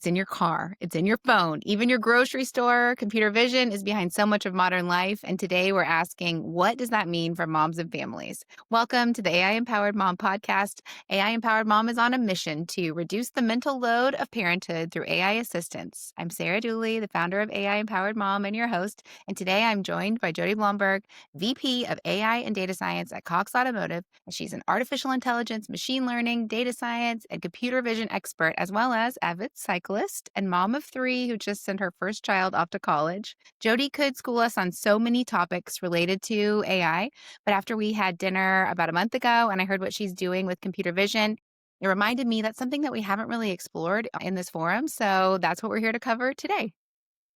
It's in your car. It's in your phone. Even your grocery store. Computer vision is behind so much of modern life. And today we're asking, what does that mean for moms and families? Welcome to the AI Empowered Mom podcast. AI Empowered Mom is on a mission to reduce the mental load of parenthood through AI assistance. I'm Sarah Dooley, the founder of AI Empowered Mom and your host. And today I'm joined by Jodi Blomberg, VP of AI and Data Science at Cox Automotive. And she's an artificial intelligence, machine learning, data science, and computer vision expert, as well as avid cyclist and mom of three who just sent her first child off to college. Jodi could school us on so many topics related to AI, but after we had dinner about a month ago and I heard what she's doing with computer vision, it reminded me that's something that we haven't really explored in this forum. So that's what we're here to cover today.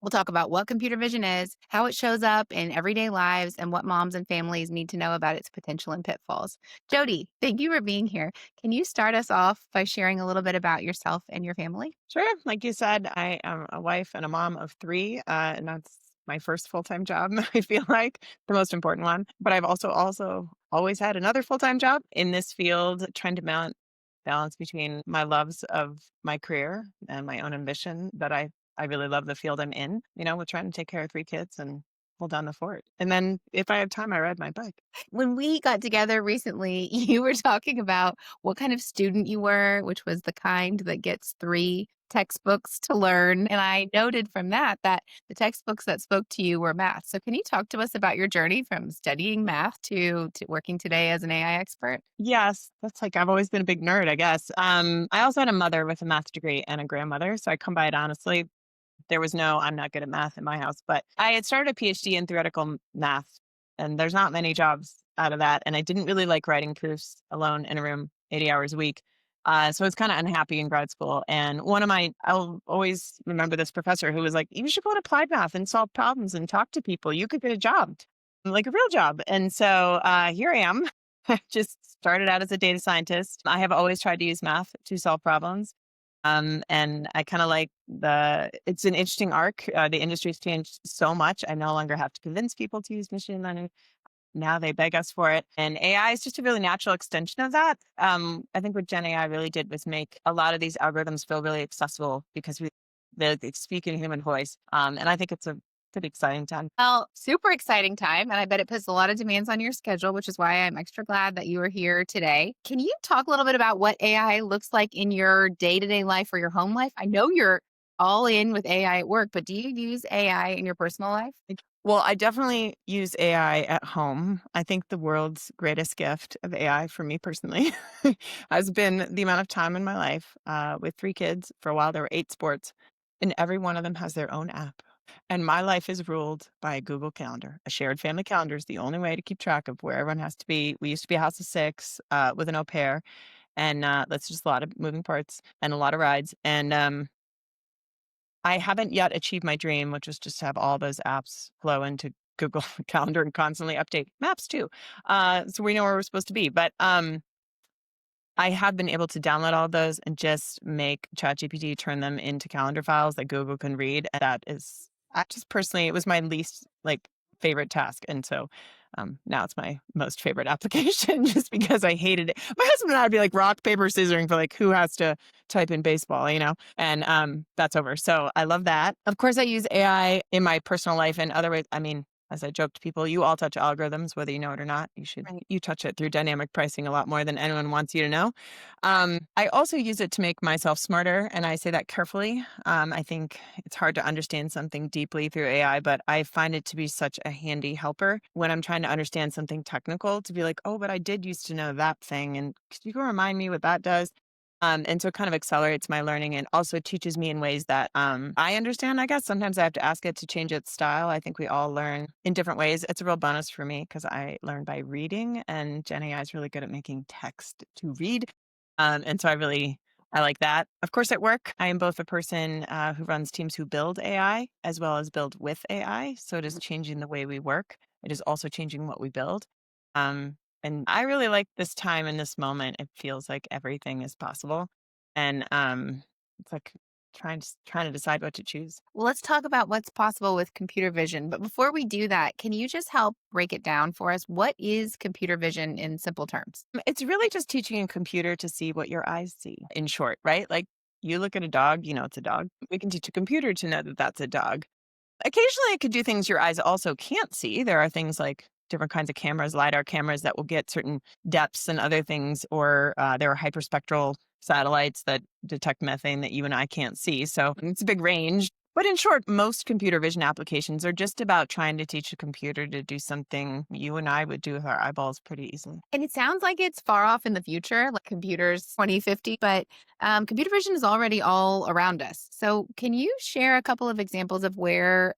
We'll talk about what computer vision is, how it shows up in everyday lives, and what moms and families need to know about its potential and pitfalls. Jodi, thank you for being here. Can you start us off by sharing a little bit about yourself and your family? Sure. Like you said, I am a wife and a mom of three, and that's my first full-time job. I feel like the most important one. But I've also always had another full-time job in this field, trying to balance between my loves of my career and my own ambition. That I really love the field I'm in. We're trying to take care of three kids and hold down the fort. And then if I have time, I ride my bike. When we got together recently, you were talking about what kind of student you were, which was the kind that gets three textbooks to learn. And I noted from that the textbooks that spoke to you were math. So can you talk to us about your journey from studying math to working today as an AI expert? Yes, that's like I've always been a big nerd, I guess. I also had a mother with a math degree and a grandmother, so I come by it honestly. There was no, I'm not good at math in my house, but I had started a PhD in theoretical math, and there's not many jobs out of that. And I didn't really like writing proofs alone in a room 80 hours a week. So I was kind of unhappy in grad school. And I'll always remember this professor who was like, you should go to applied math and solve problems and talk to people. You could get a job, like a real job. And so here I am. I just started out as a data scientist. I have always tried to use math to solve problems. And I kind of like it's an interesting arc. The industry's changed so much. I no longer have to convince people to use machine learning. Now they beg us for it. And AI is just a really natural extension of that. I think what Gen AI really did was make a lot of these algorithms feel really accessible because they speak in human voice. And I think it's a pretty exciting time. Well, super exciting time. And I bet it puts a lot of demands on your schedule, which is why I'm extra glad that you are here today. Can you talk a little bit about what AI looks like in your day to day life or your home life? I know you're all in with AI at work, but do you use AI in your personal life? Well, I definitely use AI at home. I think the world's greatest gift of AI for me personally has been the amount of time in my life with three kids. For a while, there were 8 sports, and every one of them has their own app. And my life is ruled by a Google Calendar. A shared family calendar is the only way to keep track of where everyone has to be. We used to be a house of six with an au pair, and that's just a lot of moving parts and a lot of rides. And I haven't yet achieved my dream, which was just to have all those apps flow into Google Calendar and constantly update maps too. So we know where we're supposed to be. But I have been able to download all of those and just make ChatGPT turn them into calendar files that Google can read. And that is, I just personally, it was my least favorite task. And so now it's my most favorite application just because I hated it. My husband and I would be like rock, paper, scissoring for who has to type in baseball, and that's over. So I love that. Of course, I use AI in my personal life and other ways. I mean, as I joke to people, you all touch algorithms, whether you know it or not. Right. You touch it through dynamic pricing a lot more than anyone wants you to know. I also use it to make myself smarter, and I say that carefully. I think it's hard to understand something deeply through AI, but I find it to be such a handy helper when I'm trying to understand something technical to be like, oh, but I did used to know that thing. And could you go remind me what that does? And so it kind of accelerates my learning and also teaches me in ways that I understand, I guess. Sometimes I have to ask it to change its style. I think we all learn in different ways. It's a real bonus for me because I learn by reading, and Gen AI is really good at making text to read. And so I like that. Of course, at work, I am both a person who runs teams who build AI as well as build with AI. So it is changing the way we work. It is also changing what we build. And I really like this time in this moment. It feels like everything is possible. And it's like trying to decide what to choose. Well, let's talk about what's possible with computer vision. But before we do that, can you just help break it down for us? What is computer vision in simple terms? It's really just teaching a computer to see what your eyes see, in short, right? Like You look at a dog, you know it's a dog. We can teach a computer to know that that's a dog. Occasionally, it could do things your eyes also can't see. There are things like different kinds of cameras, LiDAR cameras that will get certain depths and other things, or there are hyperspectral satellites that detect methane that you and I can't see. So it's a big range. But in short, most computer vision applications are just about trying to teach a computer to do something you and I would do with our eyeballs pretty easily. And it sounds like it's far off in the future, like computers 2050, but computer vision is already all around us. So, can you share a couple of examples of where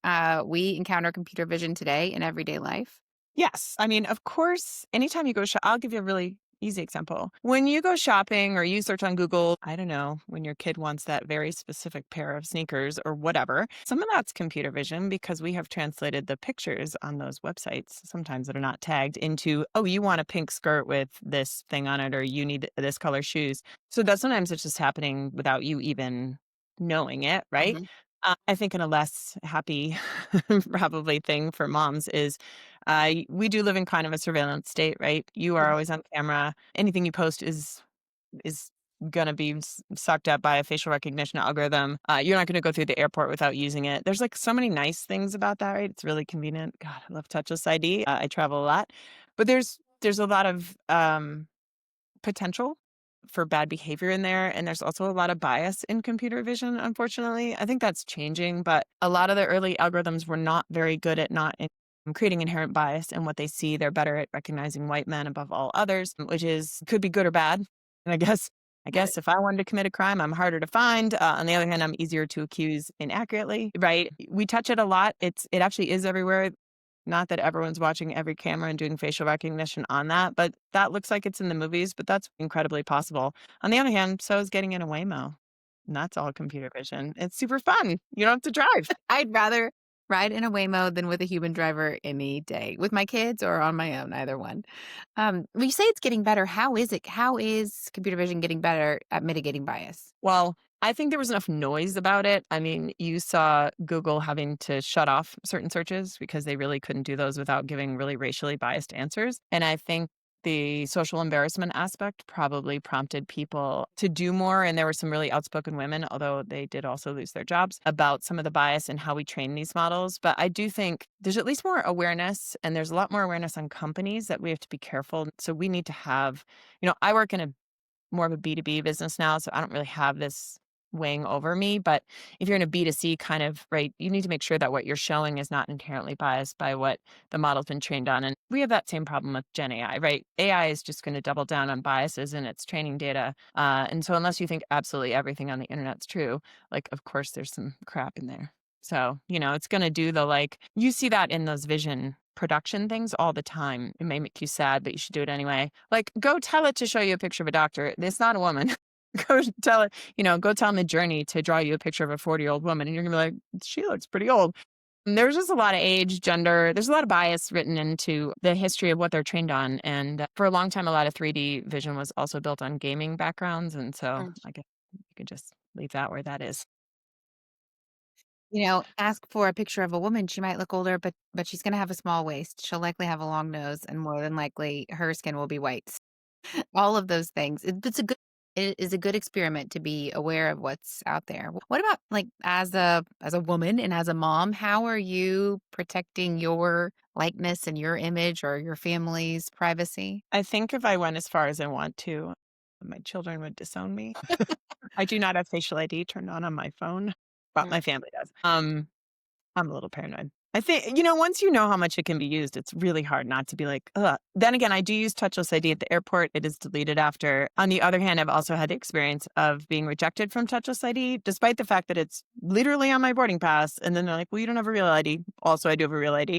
we encounter computer vision today in everyday life? Yes. I mean, of course, anytime you go I'll give you a really easy example. When you go shopping or you search on Google, I don't know, when your kid wants that very specific pair of sneakers or whatever, some of that's computer vision because we have translated the pictures on those websites, sometimes that are not tagged, into, oh, you want a pink skirt with this thing on it, or you need this color shoes. So that sometimes it's just happening without you even knowing it, right? Mhm. I think in a less happy, probably thing for moms is we do live in kind of a surveillance state, right? You are Mhm. always on camera. Anything you post is gonna be sucked up by a facial recognition algorithm. You're not gonna go through the airport without using it. There's like so many nice things about that, right? It's really convenient. God, I love touchless ID. I travel a lot, but there's a lot of potential for bad behavior in there, and there's also a lot of bias in computer vision, unfortunately. I think that's changing, but a lot of the early algorithms were not very good at not creating inherent bias in what they see. They're better at recognizing white men above all others, which is could be good or bad. And I guess if I wanted to commit a crime, I'm harder to find. On the other hand, I'm easier to accuse inaccurately, right? We touch it a lot. It actually is everywhere. Not that everyone's watching every camera and doing facial recognition on that, but that looks like it's in the movies, but that's incredibly possible. On the other hand, so is getting in a Waymo. And that's all computer vision. It's super fun. You don't have to drive. I'd rather ride in a Waymo than with a human driver any day, with my kids or on my own, either one. When you say it's getting better, how is it? How is computer vision getting better at mitigating bias? Well, I think there was enough noise about it. I mean, you saw Google having to shut off certain searches because they really couldn't do those without giving really racially biased answers. And I think the social embarrassment aspect probably prompted people to do more. And there were some really outspoken women, although they did also lose their jobs, about some of the bias and how we train these models. But I do think there's at least more awareness, and there's a lot more awareness on companies that we have to be careful. So we need to have, I work in a more of a B2B business now, so I don't really have this weighing over me. But if you're in a B2C kind of, right, you need to make sure that what you're showing is not inherently biased by what the model's been trained on. And we have that same problem with Gen AI, right? AI is just going to double down on biases in its training data. And so unless you think absolutely everything on the internet's true, like, of course, there's some crap in there. So, it's going to do you see that in those vision production things all the time. It may make you sad, but you should do it anyway. Like, go tell it to show you a picture of a doctor. It's not a woman. Go tell it, go tell Midjourney to draw you a picture of a 40-year-old woman. And you're going to be like, she looks pretty old. And there's just a lot of age, gender, there's a lot of bias written into the history of what they're trained on. And for a long time, a lot of 3D vision was also built on gaming backgrounds. And so I guess you could just leave that where that is. Ask for a picture of a woman, she might look older, but she's gonna have a small waist. She'll likely have a long nose, and more than likely, her skin will be white. All of those things. It is a good experiment to be aware of what's out there. What about, like, as a woman and as a mom, how are you protecting your likeness and your image or your family's privacy? I think if I went as far as I want to, my children would disown me. I do not have facial ID turned on my phone, but Mm. my family does. I'm a little paranoid. I think, once you know how much it can be used, it's really hard not to be like, ugh. Then again, I do use touchless ID at the airport. It is deleted after. On the other hand, I've also had the experience of being rejected from touchless ID, despite the fact that it's literally on my boarding pass. And then they're like, well, you don't have a real ID. Also, I do have a real ID.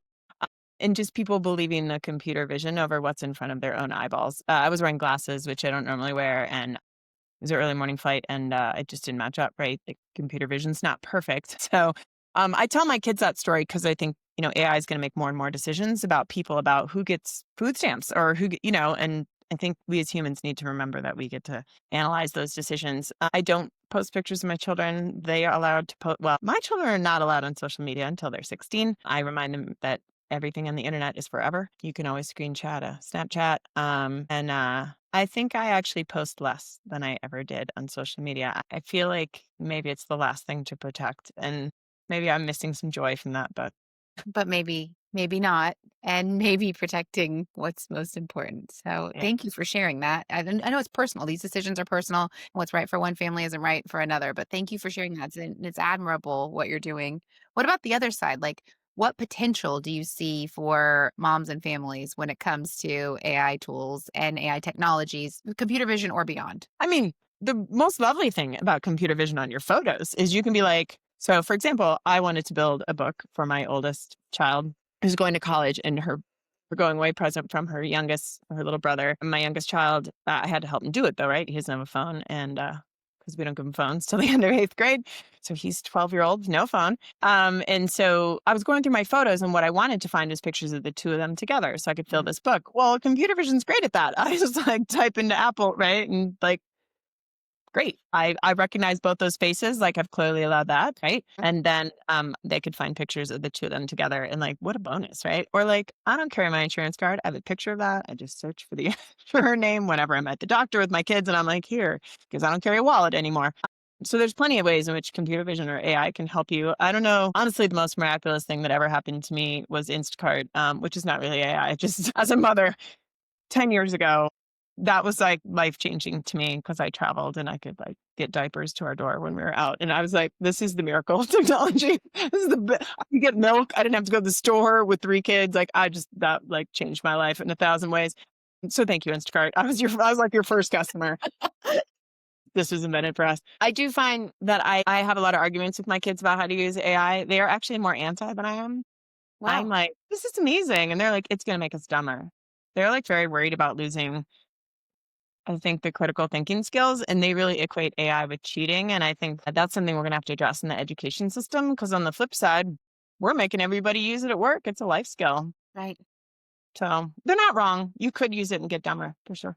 And just people believing the computer vision over what's in front of their own eyeballs. I was wearing glasses, which I don't normally wear, and it was an early morning flight, and it just didn't match up, right? The computer vision's not perfect. So I tell my kids that story because I think, AI is going to make more and more decisions about people, about who gets food stamps or and I think we as humans need to remember that we get to analyze those decisions. I don't post pictures of my children. They are allowed to post. Well, my children are not allowed on social media until they're 16. I remind them that everything on the internet is forever. You can always screenshot a Snapchat. I think I actually post less than I ever did on social media. I feel like maybe it's the last thing to protect, and maybe I'm missing some joy from that, but But maybe not, and maybe protecting what's most important. So yeah. thank you for sharing that. I know it's personal. These decisions are personal. What's right for one family isn't right for another. But thank you for sharing that. It's admirable what you're doing. What about the other side? Like, what potential do you see for moms and families when it comes to AI tools and AI technologies, computer vision or beyond? I mean, the most lovely thing about computer vision on your photos is you can be like, so for example, I wanted to build a book for my oldest child who's going to college, and her going away present from her little brother. My youngest child, I had to help him do it though, right? He doesn't have a phone, and because we don't give him phones till the end of 8th grade. So he's 12-year-old, no phone. And so I was going through my photos, and what I wanted to find was pictures of the two of them together so I could fill Mhm. this book. Well, computer vision's great at that. I just like type into Apple, right? And like, great. I recognize both those faces, like I've clearly allowed that, right? And then they could find pictures of the two of them together, and like, what a bonus, right? Or like, I don't carry my insurance card. I have a picture of that. I just search for the for her name whenever I'm at the doctor with my kids, and I'm like, here, because I don't carry a wallet anymore. So there's plenty of ways in which computer vision or AI can help you. I don't know. Honestly, the most miraculous thing that ever happened to me was Instacart, which is not really AI. Just as a mother, 10 years ago, that was, like, life-changing to me because I traveled and I could, like, get diapers to our door when we were out, and I was like, "This is the miracle of technology. This is the be I could get milk. I didn't have to go to the store with 3 kids." Like, I just that, like, changed my life in 1,000 ways. So thank you, Instacart. I was, like, your first customer. This was invented for us. I do find that I have a lot of arguments with my kids about how to use AI. They are actually more anti than I am. I'm Wow. like, "This is amazing," and they're like, "It's gonna make us dumber." They're, like, very worried about losing, I think, the critical thinking skills, and they really equate AI with cheating. And I think that that's something we're going to have to address in the education system. Because on the flip side, we're making everybody use it at work. It's a life skill. Right. So they're not wrong. You could use it and get dumber for sure.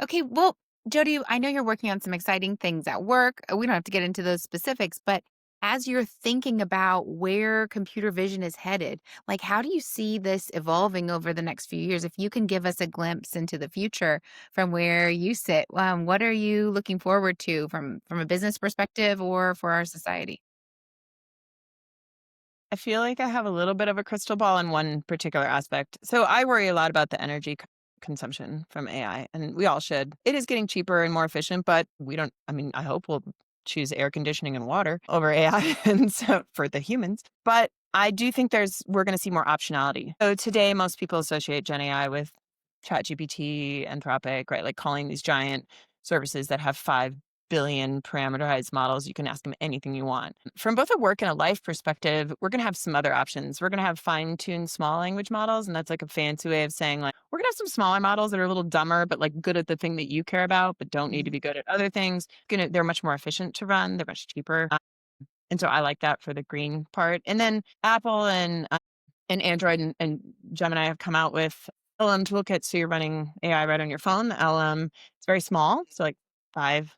Okay, well, Jody, I know you're working on some exciting things at work. We don't have to get into those specifics, but as you're thinking about where computer vision is headed, like how do you see this evolving over the next few years? If you can give us a glimpse into the future from where you sit, what are you looking forward to from a business perspective or for our society? I feel like I have a little bit of a crystal ball in one particular aspect. So I worry a lot about the energy consumption from AI, and we all should. It is getting cheaper and more efficient, but we don't, I mean, I hope we'll choose air conditioning and water over AI and so for the humans. But I do think we're going to see more optionality. So today, most people associate Gen AI with ChatGPT, Anthropic, right? Like calling these giant services that have 5 billion parameterized models. You can ask them anything you want. From both a work and a life perspective, we're going to have some other options. We're going to have fine tuned small language models. And that's like a fancy way of saying, like, we're going to have some smaller models that are a little dumber, but like good at the thing that you care about, but don't need to Mhm. be good at other things. They're much more efficient to run. They're much cheaper. And so I like that for the green part. And then Apple and Android and Gemini have come out with LM toolkits. So you're running AI right on your phone. The LM, it's very small. So like five,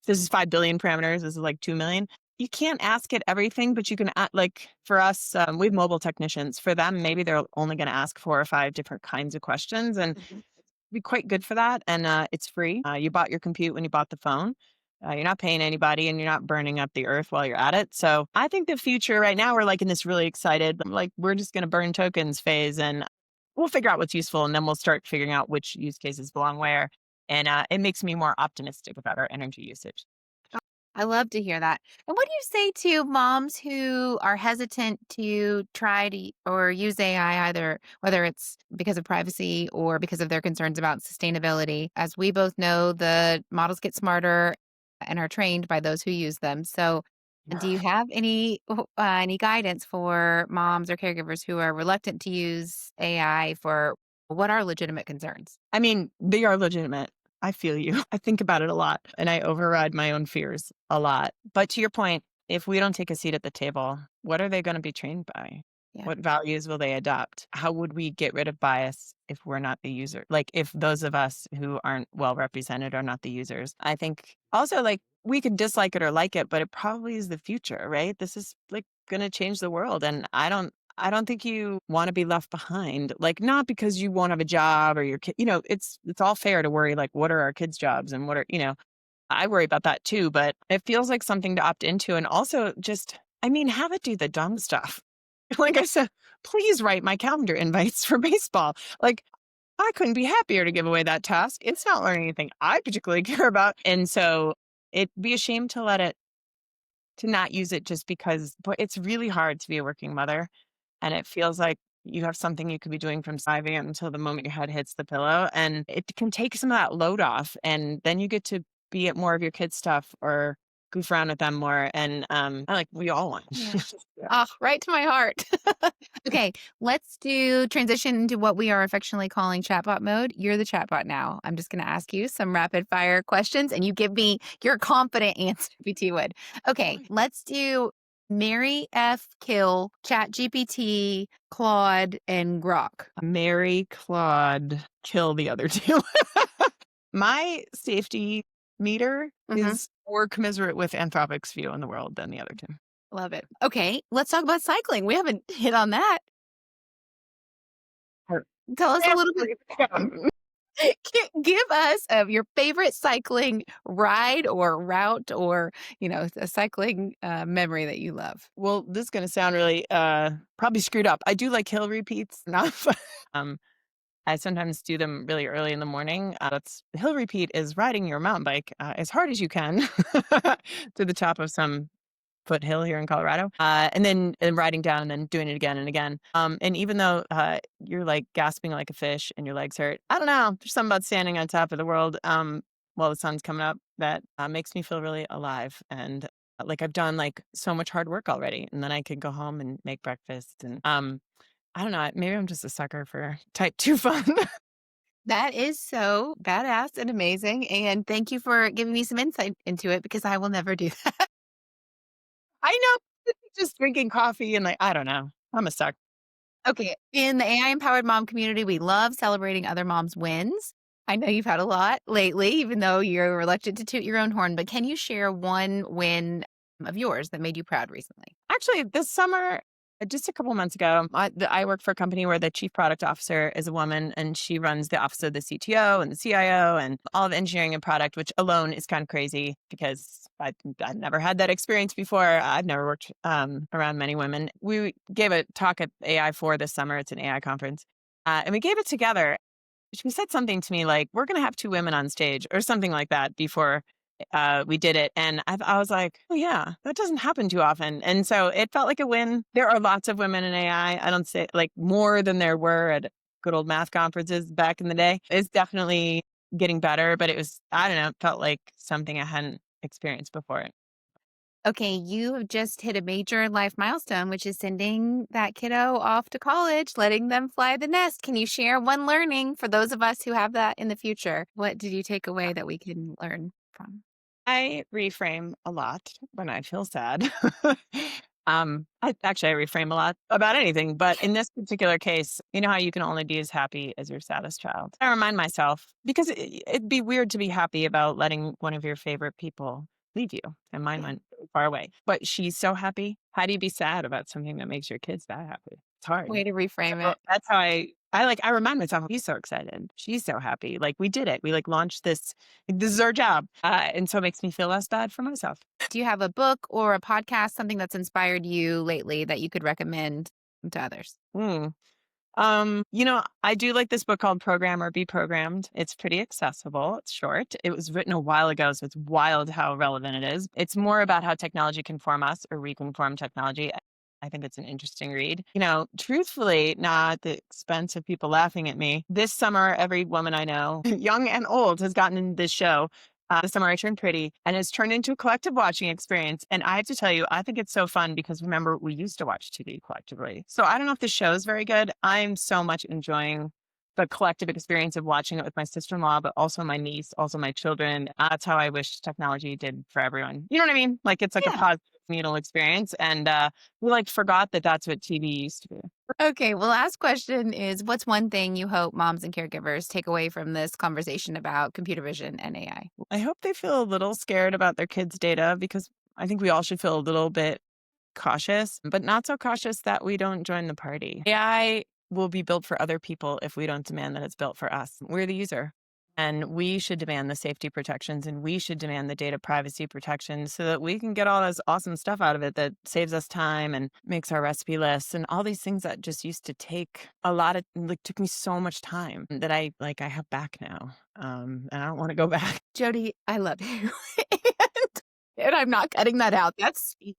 this is 5 billion parameters. This is like 2 million. You can't ask it everything, but you can, like for us, we have mobile technicians. For them, maybe they're only going to ask 4 or 5 different kinds of questions. And Mhm. be quite good for that, and it's free. You bought your compute when you bought the phone. You're not paying anybody, and you're not burning up the earth while you're at it. So I think the future right now, we're like in this really excited, like we're just going to burn tokens phase, and we'll figure out what's useful, and then we'll start figuring out which use cases belong where. And it makes me more optimistic about our energy usage. I love to hear that. And what do you say to moms who are hesitant to try to or use AI either whether it's because of privacy or because of their concerns about sustainability? As we both know, the models get smarter and are trained by those who use them. So, do you have any guidance for moms or caregivers who are reluctant to use AI for what are legitimate concerns? I mean, they are legitimate. I feel you. I think about it a lot and I override my own fears a lot. But to your point, if we don't take a seat at the table, what are they going to be trained by? Yeah. What values will they adopt? How would we get rid of bias if we're not the user? Like if those of us who aren't well represented are not the users. I think also like we could dislike it or like it, but it probably is the future, right? This is like going to change the world. And I don't think you want to be left behind. Like, not because you won't have a job or your kid, it's all fair to worry, like, what are our kids' jobs and what are, I worry about that too, but it feels like something to opt into. And also just, I mean, have it do the dumb stuff. Like I said, please write my calendar invites for baseball. Like, I couldn't be happier to give away that task. It's not learning anything I particularly care about. And so it'd be a shame to to not use it just because, but it's really hard to be a working mother. And it feels like you have something you could be doing from 5 a.m. until the moment your head hits the pillow. And it can take some of that load off. And then you get to be at more of your kids' stuff or goof around with them more. And I like we all want. Yeah. Yeah. Oh, right to my heart. Okay, let's do transition into what we are affectionately calling chatbot mode. You're the chatbot now. I'm just going to ask you some rapid fire questions and you give me your confident answer if you would. Okay, let's do Mary F. Kill, ChatGPT, Claude, and Grok. Mary Claude, kill the other two. My safety meter Mhm. is more commiserate with Anthropic's view on the world than the other two. Love it. Okay, let's talk about cycling. We haven't hit on that. Or- Tell us a little bit. Give us your favorite cycling ride or route or, a cycling memory that you love. Well, this is going to sound really probably screwed up. I do like hill repeats. Not um, I sometimes do them really early in the morning. That's hill repeat is riding your mountain bike as hard as you can to the top of some foothill here in Colorado, and then riding down and then doing it again and again. And even though you're like gasping like a fish and your legs hurt, I don't know. There's something about standing on top of the world while the sun's coming up that makes me feel really alive. And like I've done like so much hard work already, and then I could go home and make breakfast. And I don't know. Maybe I'm just a sucker for type 2 fun. That is so badass and amazing. And thank you for giving me some insight into it because I will never do that. I know. Just drinking coffee and like, I don't know. I'm a sucker. Okay. In the AI empowered mom community, we love celebrating other moms' wins. I know you've had a lot lately, even though you're reluctant to toot your own horn, but can you share one win of yours that made you proud recently? Actually, this summer, just a couple months ago, I work for a company where the chief product officer is a woman, and she runs the office of the CTO and the CIO and all of engineering and product, which alone is kind of crazy because I've never had that experience before. I've never worked around many women. We gave a talk at AI4 this summer. It's an AI conference. And we gave it together. She said something to me like, we're going to have two women on stage or something like that before we did it. And I was like, oh, yeah, that doesn't happen too often. And so it felt like a win. There are lots of women in AI. I don't say like more than there were at good old math conferences back in the day. It's definitely getting better, but it was, I don't know, it felt like something I hadn't experienced before. Okay, you have just hit a major life milestone, which is sending that kiddo off to college, letting them fly the nest. Can you share one learning for those of us who have that in the future? What did you take away that we can learn from? I reframe a lot when I feel sad. I reframe a lot about anything, but in this particular case, you know how you can only be as happy as your saddest child. I remind myself because it'd be weird to be happy about letting one of your favorite people leave you, and mine Yeah. went far away. But she's so happy. How do you be sad about something that makes your kids that happy? It's hard. Way to reframe So it. that's how I remind myself, he's so excited. She's so happy. Like we did it. We like launched this. This is our job. And so it makes me feel less bad for myself. Do you have a book or a podcast, something that's inspired you lately that you could recommend to others? Mm. I do like this book called Program or Be Programmed. It's pretty accessible. It's short. It was written a while ago, so it's wild how relevant it is. It's more about how technology can form us or we can form technology. I think it's an interesting read. Truthfully, not at the expense of people laughing at me. This summer, every woman I know, young and old, has gotten into this show. The summer I turned pretty and it's turned into a collective watching experience. And I have to tell you, I think it's so fun because remember, we used to watch TV collectively. So I don't know if the show is very good. I'm so much enjoying the collective experience of watching it with my sister-in-law, but also my niece, also my children. That's how I wish technology did for everyone. You know what I mean? Like it's like a Yeah. positive communal experience. And we like forgot that that's what TV used to be. Okay. Well, last question is what's one thing you hope moms and caregivers take away from this conversation about computer vision and AI? I hope they feel a little scared about their kids' data because I think we all should feel a little bit cautious, but not so cautious that we don't join the party. AI will be built for other people if we don't demand that it's built for us. We're the user. And we should demand the safety protections and we should demand the data privacy protections so that we can get all this awesome stuff out of it that saves us time and makes our recipe lists and all these things that just used to take a lot of, like, took me so much time that I have back now. And I don't want to go back. Jodi, I love you. and I'm not cutting that out. That's sweet.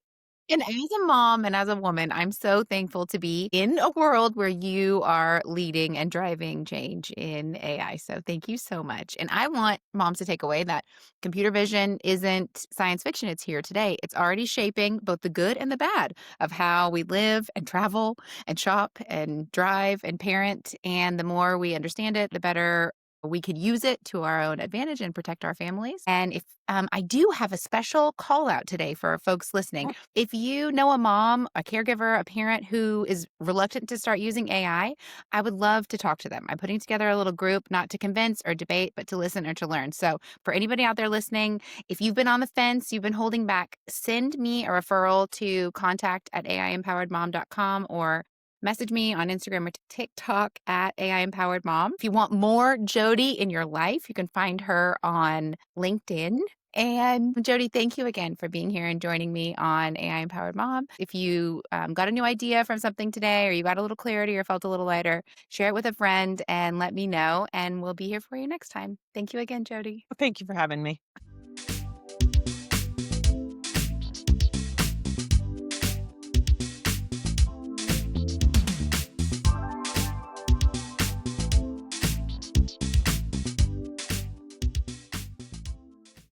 And as a mom and as a woman, I'm so thankful to be in a world where you are leading and driving change in AI. So thank you so much. And I want moms to take away that computer vision isn't science fiction. It's here today. It's already shaping both the good and the bad of how we live and travel and shop and drive and parent. And the more we understand it, the better we could use it to our own advantage and protect our families. And if I do have a special call out today for folks listening. If you know a mom, a caregiver, a parent who is reluctant to start using AI, I would love to talk to them. I'm putting together a little group, not to convince or debate, but to listen or to learn. So for anybody out there listening, if you've been on the fence, you've been holding back, send me a referral to contact@aiempoweredmom.com or message me on Instagram or TikTok at AI Empowered Mom. If you want more Jodi in your life, you can find her on LinkedIn. And Jodi, thank you again for being here and joining me on AI Empowered Mom. If you got a new idea from something today, or you got a little clarity or felt a little lighter, share it with a friend and let me know. And we'll be here for you next time. Thank you again, Jodi. Thank you for having me.